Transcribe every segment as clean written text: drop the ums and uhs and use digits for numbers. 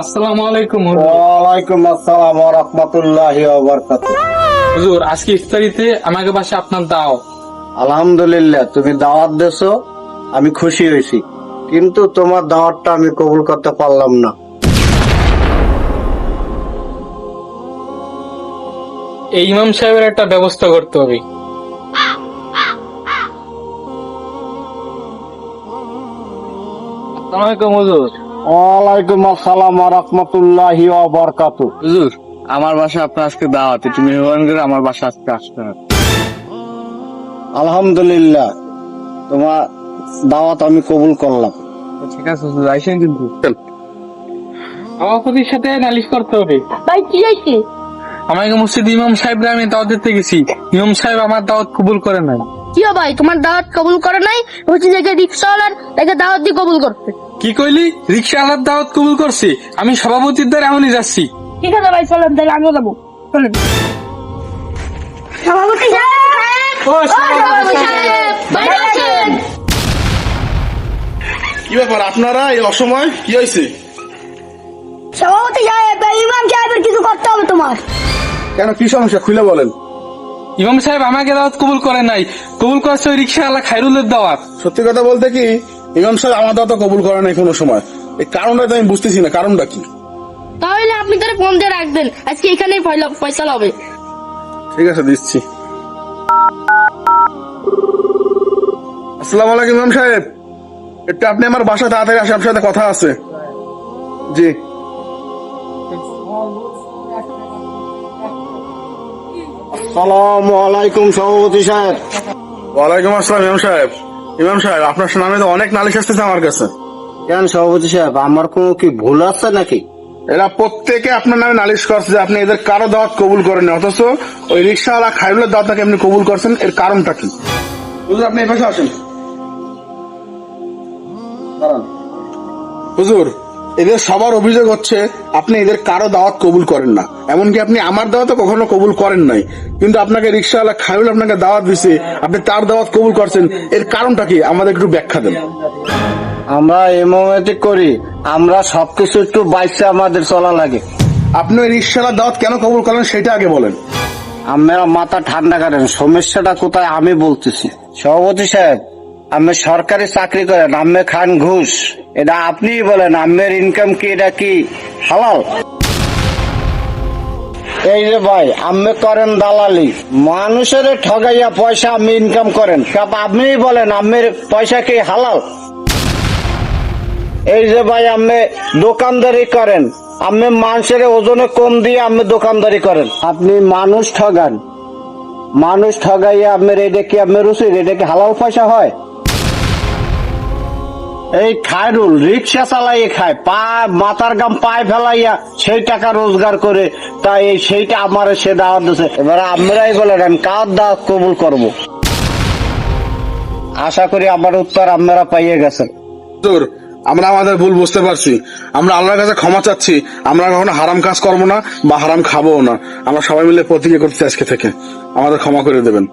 আসসালামু আলাইকুম ওয়ালাইকুম আসসালাম ওয়া রাহমাতুল্লাহি ওয়া বারাকাতুহু। হুজুর। আজকে ইফতারিতে আমাকে বাসায় আপনার দাওয়াত। আলহামদুলিল্লাহ, তুমি দাওয়াত দেছো, আমি খুশি হয়েছি, কিন্তু তোমার দাওয়াতটা আমি কবুল করতে পারলাম না। এই ইমাম সাহেবের একটা ব্যবস্থা করতে হবে। আসসালামু আলাইকুম হুজুর। ওয়ালাইকুম আসসালাম ওয়া রাহমাতুল্লাহি ওয়া বারাকাতুহু। হুজুর, আমার বাসায় আপনার আজকে দাওয়াত, একটু মেহরবানি করে আমার বাসায় আজকে আসতে হবে। আলহামদুলিল্লাহ, তোমার দাওয়াত আমি কবুল করলাম। ঠিক আছে হুজুর, আইসেন কিন্তু। সভাপতির সাথে নালিশ করতে হবে। ভাই কি হয়েছে? আমাকে মসজিদ ইমাম সাহেবরা আমি দাওয়াত দিতে গেছি, ইমাম সাহেব আমার দাওয়াত কবুল করে নাই। কি ভাই, তোমার দাওয়াত কবুল করে নাই? হচ্ছে যে রিক্সাওয়ালার তাকে দাওয়াত দিয়ে কবুল করতে। কি কইলি? রিক্সা আলার দাওয়াত কবুল করছি? আমি সভাপতির দ্বারা এমনই যাচ্ছি। ঠিক আছে ভাই, চলেন তাহলে আমিও যাবো, চলেন। সভাপতি সাহেব! ও, ও সভাপতি সাহেব! বাইরে আসেন। কি ব্যাপার আপনারা এই অসময় কি হয়েছে? সভাপতি সাহেব, এই ইমাম সাহেবের কিছু করতে হবে তোমার। কেন, কি সমস্যা খুলে বলেন। ইমাম সাহেব আমাকে দাওয়াত কবুল করে নাই, কবুল করছে ওই রিক্সা আলা খাইরুলের দাওয়াত। সত্যি কথা বলতে কি, ইমাম সাহেব আমার দাওয়া তো কবুল করে নাই কোনো সময়। এই কারণটা তো আমি বুঝতেছি না, কারণটা কি? তাহলে আপনি তারা ফোন দিয়ে রাখবেন, আজকে এখানেই ফয়সালা হবে। ঠিক আছে, দিচ্ছি। আসসালামু আলাইকুম ইমাম সাহেব, একটু আপনি আমার বাসা তাড়াতাড়ি আসেন, আপনার সাথে কথা আছে। জি। আসসালামু আলাইকুম সভাপতি সাহেব। ওয়ালাইকুম আসসালাম ইমাম সাহেব। ইমাম সাহেব, আপনার নামে তো অনেক নালিশ আসতেছে আমার কাছে। কেন সভাপতি সাহেব, আমার কোনো কি ভুল আছে নাকি? এরা প্রত্যেকে আপনার নামে নালিশ করছে যে আপনি এদের কারো দাওয়াত কবুল করেন, অথচ ওই রিক্সাওয়ালা খাইরুলের দাওয়াত নাকি আপনি কবুল করছেন। এর কারণটা কি? হুজুর, আপনি এই পাশে আসেন। দাঁড়ান। হুজুর, এদের সবার অভিযোগ হচ্ছে আপনি এদের কারো দাওয়াত কবুল করেন না, এমনকি আপনি আমার দাওয়াত কখনো কবুল করেন নাই, কিন্তু আপনাকে রিক্সাওয়ালা খাইরুল আপনাকে দাওয়াত দিছে, আপনি তার দাওয়াত কবুল করছেন। এর কারণটা কি, আমাদের একটু ব্যাখ্যা দেন। আমরা ইমামতি করি, আমরা সবকিছু একটু বাইসে আমাদের চলা লাগে। আপনি ওই রিক্সাওয়ালার দাওয়াত কেন কবুল করেন সেটা আগে বলেন। আপনারা মাথা ঠান্ডা করেন, সমস্যাটা কোথায় আমি বলতেছি। সভাপতি সাহেব, আপনি সরকারি চাকরি করেন, আপনি খান ঘুষ, এটা আপনিই বলেন, আপনার ইনকাম কি, এটা কি হালাল? এই যে ভাই, আপনি করেন দালালি, মানুষের ঠগাইয়া পয়সা আপনি ইনকাম করেন, আপনিই বলেন আপনার পয়সা কি হালাল? এই যে ভাই, আপনি দোকানদারি করেন, আপনি মানুষের ওজনে কম দিয়ে আপনি দোকানদারি করেন, আপনি মানুষ ঠগান, মানুষ ঠগাইয়া আপনার এটা কি আপনার রুচি, এটা কি হালাল পয়সা হয়? এই খায়রুল রিক্সা চালাইয়ে খায়, মাথার গাম পায়ে ফেলাইয়া সেই টাকা রোজগার করে, তাই সেইটা আমার সে দাওয়াত দিচ্ছে। এবারে আমরাই বলেন আমি কার দাওয়াত কবুল করব? আশা করি আমার উত্তর আপনারা পাইয়ে গেছেন। হুজুর, আমরা আমাদের ভুল বুঝতে পারছি, আমরা আল্লাহর কাছে ক্ষমা চাচ্ছি। আমরা কখনো হারাম কাজ করবো না বা হারাম খাবো না। আমরা সবাই মিলে প্রতিজ্ঞা করছি আজকে থেকে, আমাদের ক্ষমা করে দেবেন।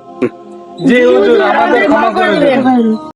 জি হুজুর, আমাদের ক্ষমা করে দেবেন।